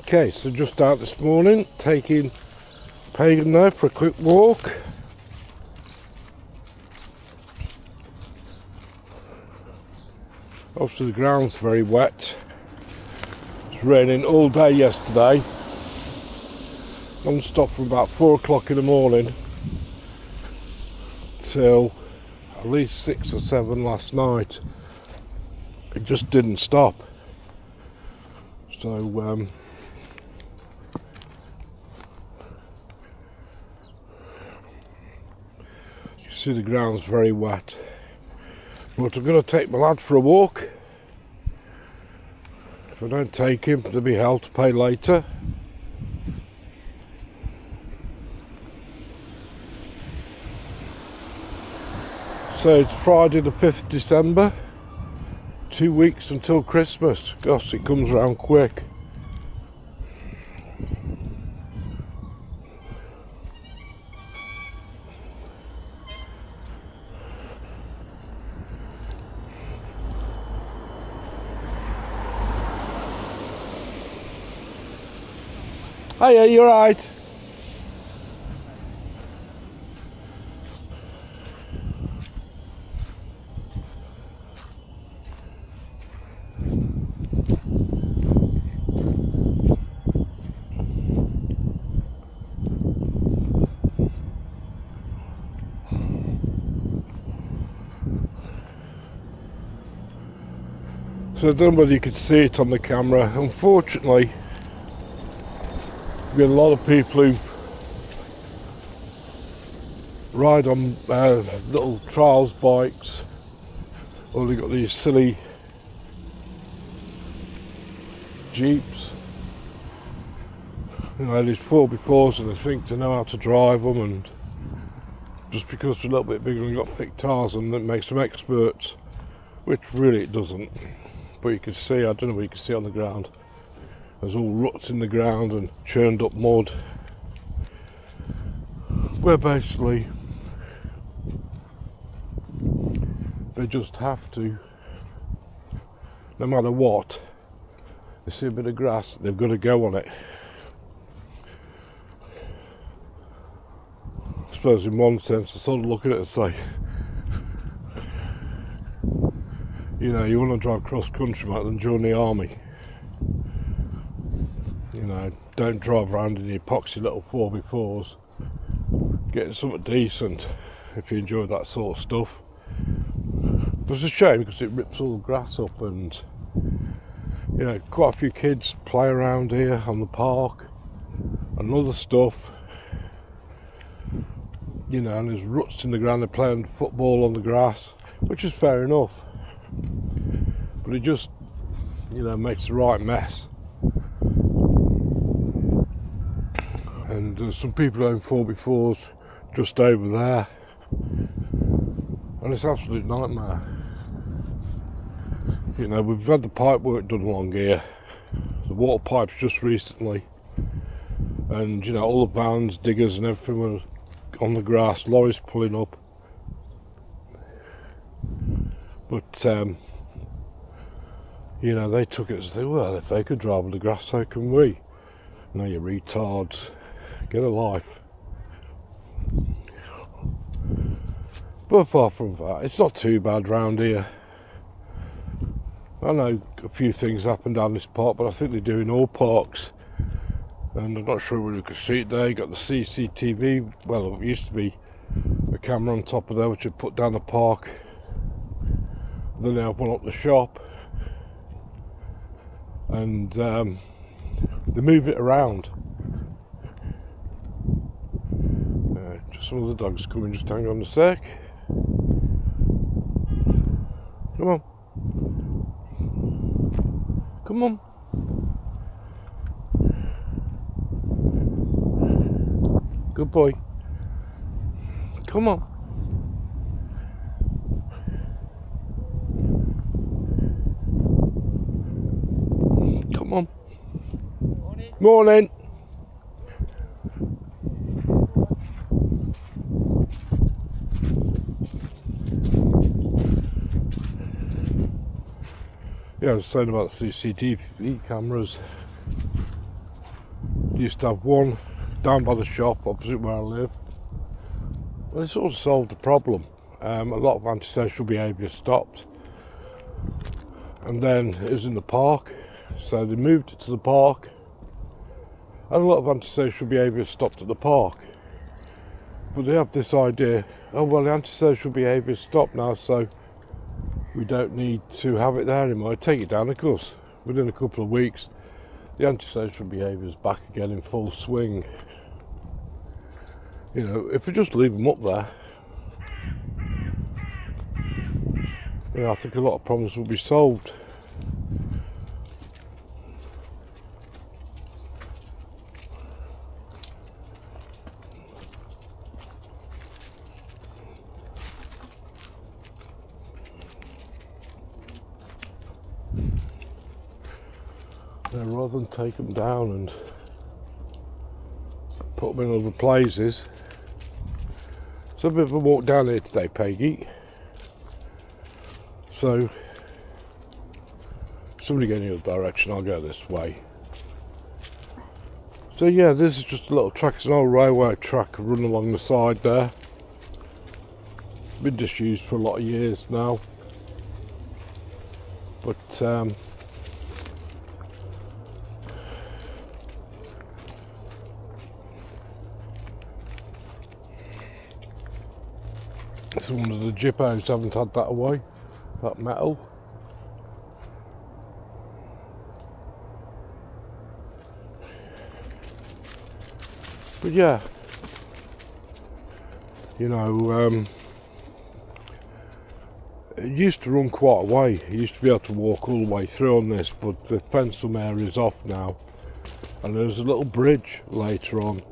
Okay, so just out this morning, taking Pagan there for a quick walk. Obviously the ground's very wet. It's raining all day yesterday, non-stop from about 4 o'clock in the morning till at least 6 or 7 last night. It just didn't stop. So you see the ground's very wet. But I'm going to take my lad for a walk. If I don't take him, there'll be hell to pay later. So it's Friday the 5th December. 2 weeks until Christmas. Gosh, it comes around quick. Hiya, you alright? So I don't know whether you could see it on the camera. Unfortunately, we get a lot of people who ride on little trials bikes, or they've got these silly Jeeps. You know, these 4x4s, and they think they know how to drive them, and just because they're a little bit bigger and got thick tyres, and that makes them experts, which really it doesn't. But you can see, I don't know what you can see on the ground, there's all ruts in the ground and churned up mud, where basically they just have to, no matter what, they see a bit of grass, they've got to go on it. I suppose in one sense I sort of look at it and say, you know, you want to drive cross country, mate, then join the army. You know, don't drive around in your epoxy little 4x4s. Getting something decent if you enjoy that sort of stuff. But it's a shame because it rips all the grass up, and you know, quite a few kids play around here on the park and other stuff. You know, and there's ruts in the ground, they're playing football on the grass, which is fair enough. But it just, you know, makes the right mess. And there's some people own 4x4s just over there, and it's an absolute nightmare. You know, we've had the pipe work done along here, the water pipes just recently, and you know, all the vans, diggers and everything were on the grass, lorries pulling up. But you know, they took it as they were. If they could drive on the grass, so can we. No, you retards, get a life. But apart from that, it's not too bad round here. I know a few things happen down this park, but I think they do in all parks. And I'm not sure whether you can see it there. You got the CCTV. Well, it used to be a camera on top of there, which would put down the park. Then they have one up the shop, and they move it around. Just some of the dogs coming. Just hang on a sec. Come on. Come on. Good boy. Come on. Come on. Morning. Morning. Yeah, I was saying about the CCTV cameras. Used to have one down by the shop opposite where I live. Well, it sort of solved the problem. A lot of antisocial behaviour stopped. And then it was in the park, so they moved it to the park. And a lot of antisocial behaviour stopped at the park. But they have this idea, oh well, the antisocial behaviour stopped now, so we don't need to have it there anymore. Take it down, of course. Within a couple of weeks, the antisocial behaviour is back again in full swing. You know, if we just leave them up there, you know, I think a lot of problems will be solved. Rather than take them down and put them in other places. So a bit of a walk down here today, Peggy. So somebody go in the other direction, I'll go this way. So yeah, this is just a little track. It's an old railway track run along the side there. Been disused for a lot of years now. But it's one of the jippos haven't had that away, that metal. But yeah, you know, it used to run quite a way. You used to be able to walk all the way through on this, but the fenced area is off now. And there's a little bridge later on.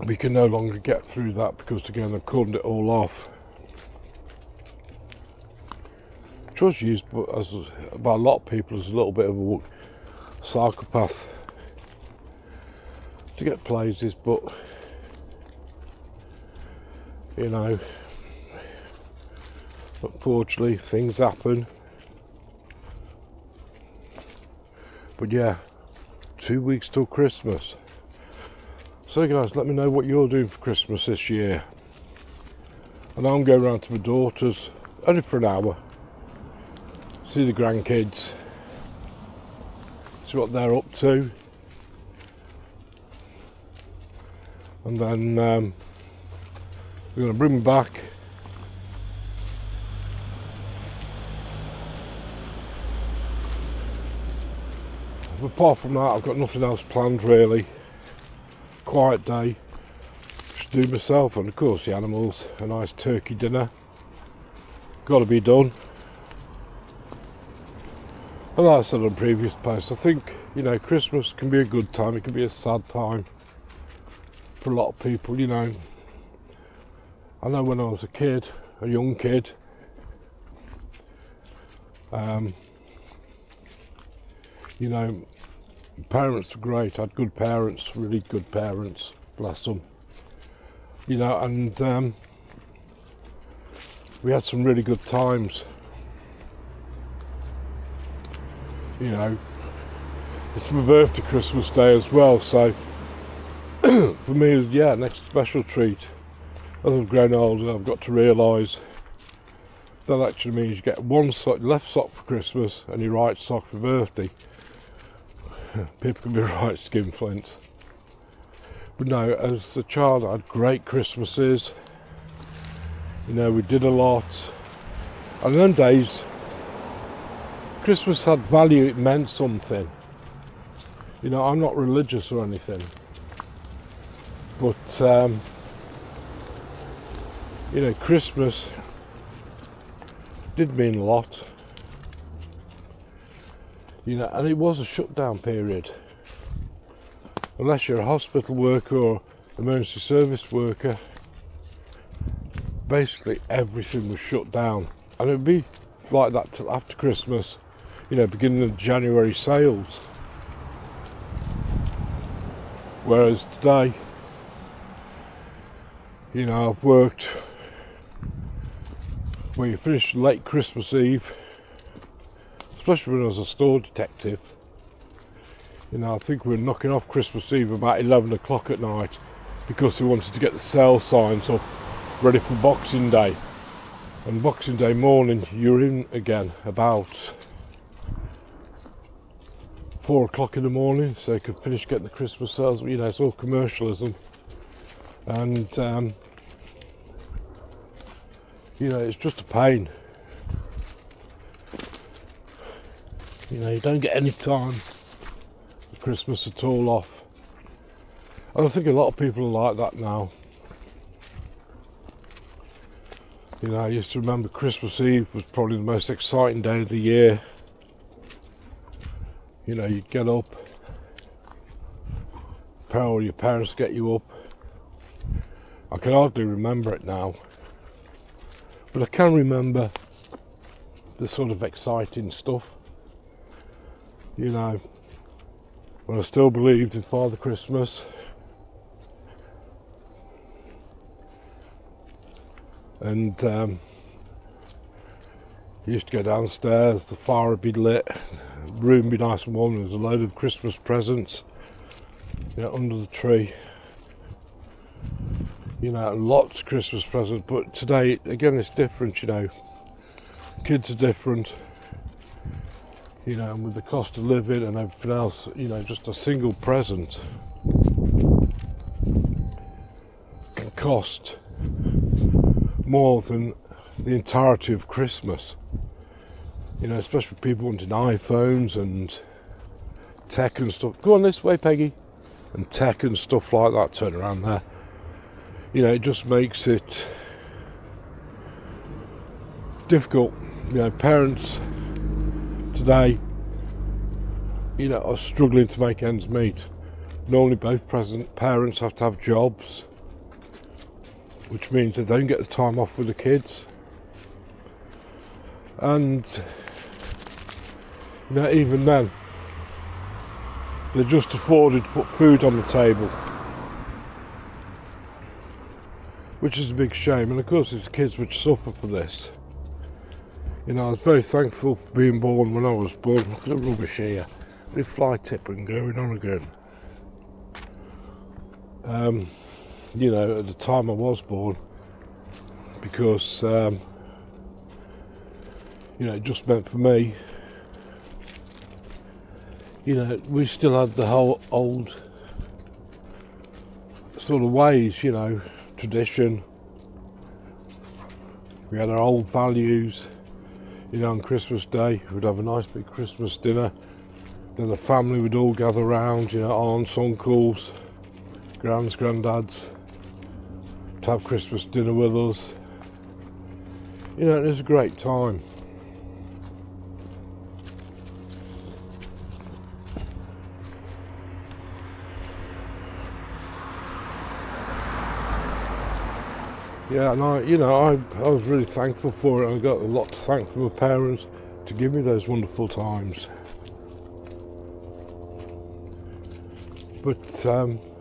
We can no longer get through that because again they've cordoned it all off. Which was used by a lot of people as a little bit of a psychopath to get places, but you know, unfortunately things happen. But yeah, 2 weeks till Christmas. So guys, let me know what you're doing for Christmas this year. And I'm going round to my daughter's only for an hour. See the grandkids. See what they're up to. And then we're going to bring them back. But apart from that, I've got nothing else planned really. Quiet day to do myself, and of course the animals. A nice turkey dinner, got to be done. And like I said on previous posts, I think, you know, Christmas can be a good time, it can be a sad time for a lot of people. You know, I know when I was a young kid, you know, parents were great. I had good parents, really good parents, bless them. You know, and we had some really good times. You know, it's my birthday Christmas Day as well, so for me, it was, yeah, next special treat. As I've grown older, I've got to realise that actually means you get one left sock for Christmas and your right sock for birthday. People can be right skinflints. But no, as a child I had great Christmases. You know, we did a lot. And in them days, Christmas had value, it meant something. You know, I'm not religious or anything. But, you know, Christmas did mean a lot. You know, and it was a shutdown period. Unless you're a hospital worker or emergency service worker, basically everything was shut down. And it would be like that till after Christmas, you know, beginning of January sales. Whereas today, you know, I've worked where you finish late Christmas Eve, especially when I was a store detective. You You know, I think we were knocking off Christmas Eve about 11 o'clock at night because we wanted to get the sale signs up ready for Boxing Day. And Boxing Day morning, you're in again about 4 o'clock in the morning, so you could finish getting the Christmas sales. You know, it's all commercialism. And, you know, it's just a pain. You know, you don't get any time for Christmas at all off. And I think a lot of people are like that now. You know, I used to remember Christmas Eve was probably the most exciting day of the year. You know, you'd get up, your parents get you up. I can hardly remember it now, but I can remember the sort of exciting stuff. You know, when I still believed in Father Christmas. And you used to go downstairs, the fire would be lit, the room would be nice and warm, there was a load of Christmas presents, you know, under the tree. You know, lots of Christmas presents, but today, again, it's different, you know. Kids are different, you know, and with the cost of living and everything else, you know, just a single present can cost more than the entirety of Christmas. You know, especially people wanting iPhones and tech and stuff. Go on this way, Peggy. And tech and stuff like that, turn around there. You know, it just makes it difficult. You know, parents today, you know, are struggling to make ends meet. Normally both parents have to have jobs, which means they don't get the time off with the kids. And, you know, even then, they're just afforded to put food on the table, which is a big shame. And of course it's the kids which suffer for this. You know, I was very thankful for being born when I was born. Look at the rubbish here. The fly tipping going on again. You know, at the time I was born, because you know, it just meant for me, you know, we still had the whole old sort of ways, you know, tradition. We had our old values. You know, on Christmas Day we'd have a nice big Christmas dinner, then the family would all gather round, you know, aunts, uncles, grands, granddads, to have Christmas dinner with us. You know, it was a great time. Yeah, and I was really thankful for it. I got a lot to thank for my parents to give me those wonderful times. But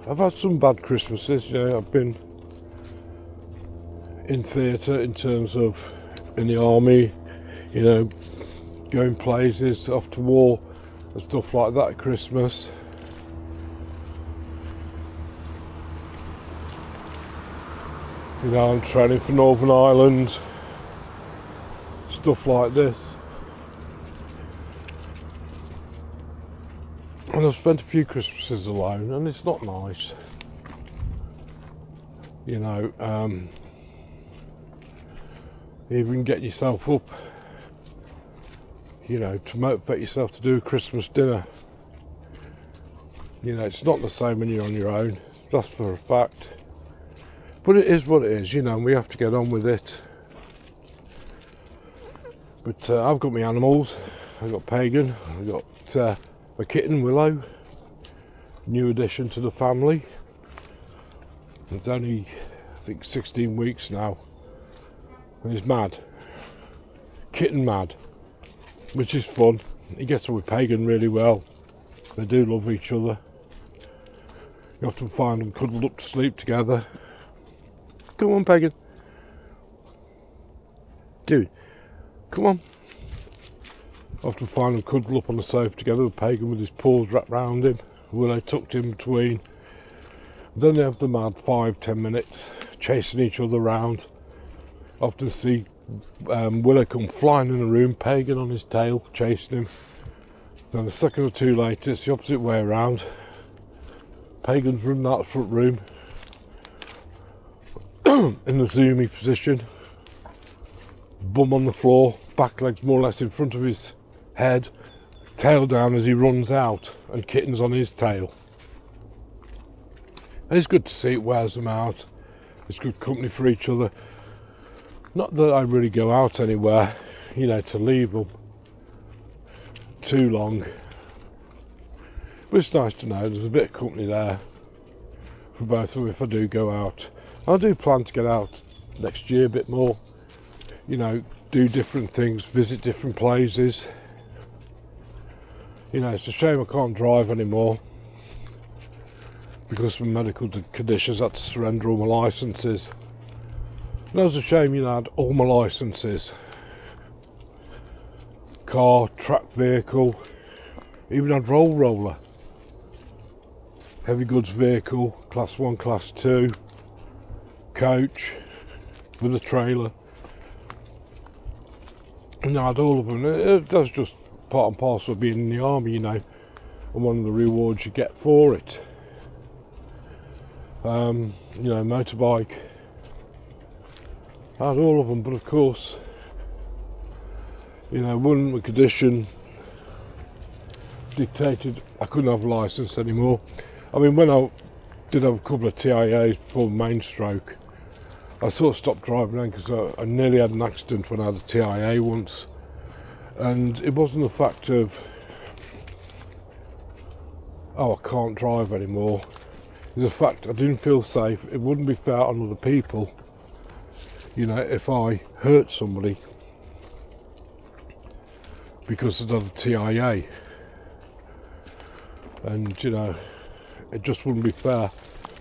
I've had some bad Christmases. You know, I've been in theatre in terms of in the army, you know, going places, off to war and stuff like that at Christmas. You know, I'm training for Northern Ireland, stuff like this. And I've spent a few Christmases alone, and it's not nice. You know, even get yourself up, you know, to motivate yourself to do a Christmas dinner. You know, it's not the same when you're on your own, that's for a fact. But it is what it is, you know, and we have to get on with it. But I've got my animals. I've got Pagan, I've got my kitten Willow, new addition to the family. It's only, I think, 16 weeks now, and he's mad, kitten mad, which is fun. He gets on with Pagan really well. They do love each other. You often find them cuddled up to sleep together. Come on, Pagan. Do it. Come on. I often find them cuddled up on the sofa together with Pagan with his paws wrapped round him, Willow tucked in between. Then they have the mad 5-10 minutes chasing each other around. I often see Willow come flying in the room, Pagan on his tail chasing him. Then a second or two later it's the opposite way around. Pagan's running out the front room in the zoomy position, bum on the floor, back legs more or less in front of his head, tail down as he runs out, and Kitten's on his tail. And it's good to see, it wears them out. It's good company for each other. Not that I really go out anywhere, to leave them too long. But it's nice to know there's a bit of company there for both of them if I do go out. I do plan to get out next year a bit more, do different things, visit different places. It's a shame I can't drive anymore because of medical conditions. I had to surrender all my licences. And that was a shame, I had all my licences. Car, track vehicle, even had roller, heavy goods vehicle, class 1, class 2, coach with a trailer. And I had all of them. That's just part and parcel of being in the army, and one of the rewards you get for it. Motorbike. I had all of them, but of course, one the condition dictated I couldn't have a licence anymore. I mean, when I did have a couple of TIAs before main stroke, I sort of stopped driving then because I nearly had an accident when I had a TIA once. And it wasn't the fact of, I can't drive anymore. It was the fact I didn't feel safe. It wouldn't be fair on other people, if I hurt somebody because I'd had a TIA. And, it just wouldn't be fair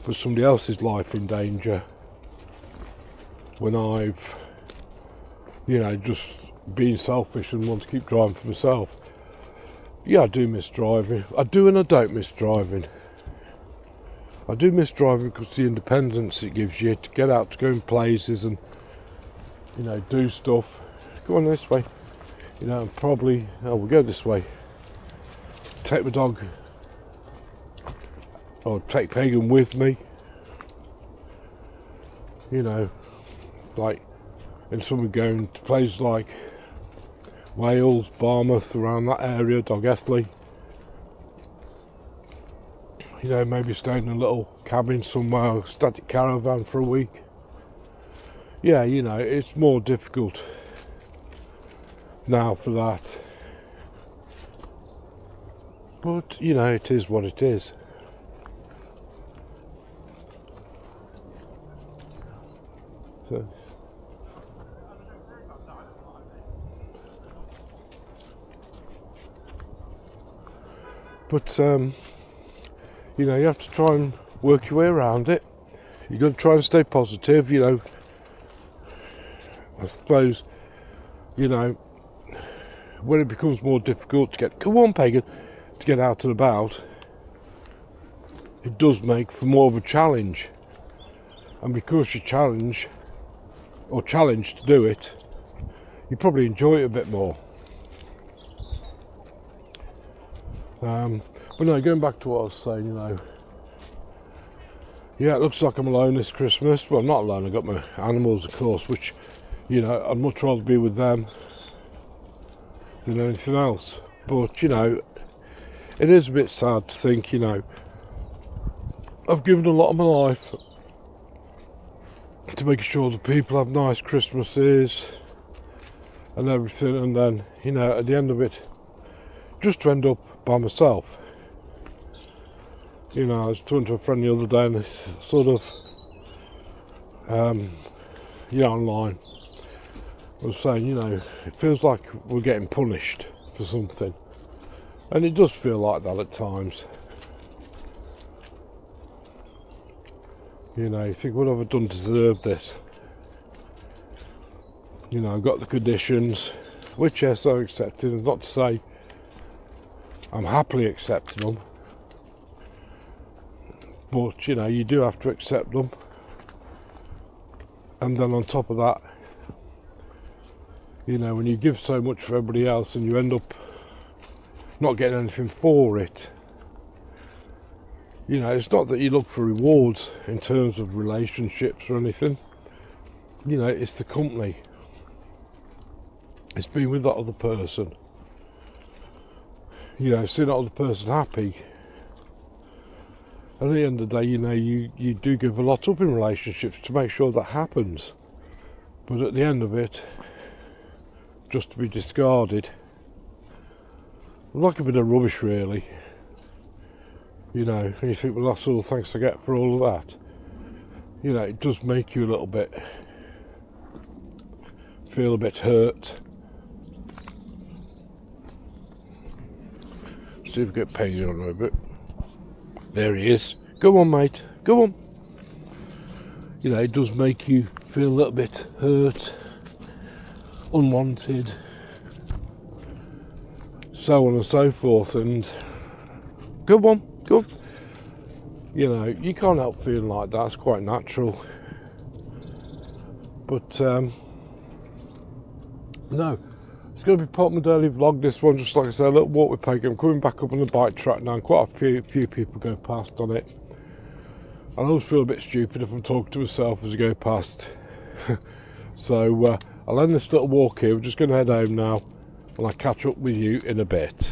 for somebody else's life in danger when I've, just been selfish and want to keep driving for myself. Yeah, I do miss driving. I do and I don't miss driving. I do miss driving because of the independence it gives you to get out, to go in places and, do stuff. Go on this way. And probably, we'll go this way. Take my dog, or take Pagan with me. Like, and someone going to places like Wales, Barmouth, around that area, Dogethly. Maybe staying in a little cabin somewhere, a static caravan for a week. Yeah, it's more difficult now for that. But, it is what it is. So. But, you have to try and work your way around it. You've got to try and stay positive, I suppose, when it becomes more difficult to come on, Pagan, to get out and about, it does make for more of a challenge. And because you're challenged to do it, you probably enjoy it a bit more. But no, going back to what I was saying, yeah, it looks like I'm alone this Christmas. Well, I'm not alone, I've got my animals, of course, which, I'd much rather be with them than anything else. But, it is a bit sad to think, I've given a lot of my life to make sure that people have nice Christmases and everything, and then, at the end of it, just to end up by myself. I was talking to a friend the other day, and it's sort of, online, I was saying, it feels like we're getting punished for something, and it does feel like that at times. You think, what have I done to deserve this? I've got the conditions, which yes, I'm accepting. Not to say I'm happily accepting them, but you know, you do have to accept them. And then on top of that, you know, when you give so much for everybody else and you end up not getting anything for it, you know, it's not that you look for rewards in terms of relationships or anything. You know, it's the company. It's being with that other person. You know, seeing that other person happy. And at the end of the day, you know, you do give a lot up in relationships to make sure that happens. But at the end of it, just to be discarded, like a bit of rubbish really. You know, and you think, well, that's all the thanks I get for all of that. You know, it does make you a little bit, feel a bit hurt. See if we get Paisley on a bit. There he is. Go on, mate. Go on. You know, it does make you feel a little bit hurt, unwanted, so on and so forth. And go on. Good. You know, you can't help feeling like that. It's quite natural. But no, it's going to be part of my daily vlog. This one, just like I said, a little walk with Peggy. I'm coming back up on the bike track now. And quite a few people go past on it. I always feel a bit stupid if I'm talking to myself as I go past. So I'll end this little walk here. We're just going to head home now, and I'll catch up with you in a bit.